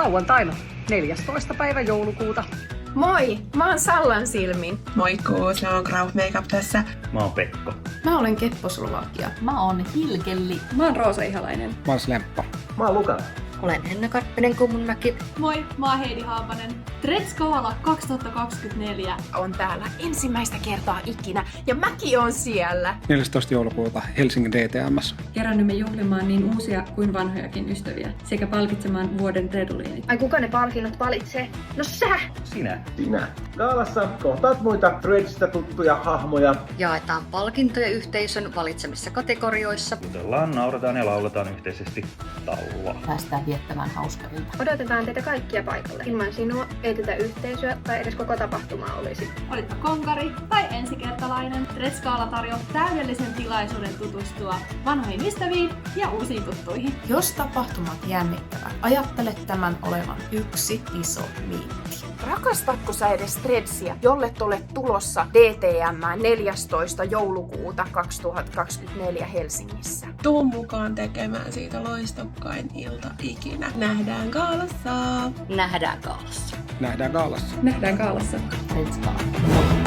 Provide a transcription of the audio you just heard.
lauantaina 14. päivä joulukuuta. Moi, mä oon Sallan Silmin. Moikkuus, mä oon Grauf Makeup tässä. Mä oon Pekko. Mä olen Keppo Slovakia. Mä oon Hilkelli. Mä oon Roosa Ihalainen. Mä oon Slemppa. Mä oon Luka. Olen Henna Karppinen-Kummunmäki. Moi, mä oon Heidi Haapanen. Tredsgala 2024 On täällä ensimmäistä kertaa ikinä ja mäkin on siellä. 14. joulukuuta Helsingin DTM:ssä. Kerännymme juhlimaan niin uusia kuin vanhojakin ystäviä sekä palkitsemaan vuoden reduliinit. Ai kuka ne palkinnot valitsee? No sä! Sinä. Gaalassa kohtaat muita Threadsistä tuttuja hahmoja. Jaetaan palkintoja yhteisön valitsemissa kategorioissa. Jutellaan, naurataan ja lauletaan yhteisesti taulua. Päästään viettämään hauska ilta. Odotetaan teitä kaikkia paikalle. Ilman sinua ei tätä yhteisöä tai edes koko tapahtumaa olisi. Olitpa konkari tai ensikertalainen, Tredsgala tarjoaa täydellisen tilaisuuden tutustua vanhoihin ystäviin ja uusiin tuttuihin. Jos tapahtumat jännittävät, ajattele tämän olevan yksi iso miitti. Rakastatko sä edes Threadsia, jolle olet tulossa DTM 14. joulukuuta 2024 Helsingissä? Tuu mukaan tekemään siitä loistokkain ilta ikinä. Nähdään gaalassa! Nähdään gaalassa. Nähdään gaalassa. Nähdään Gaalassa. Let's go.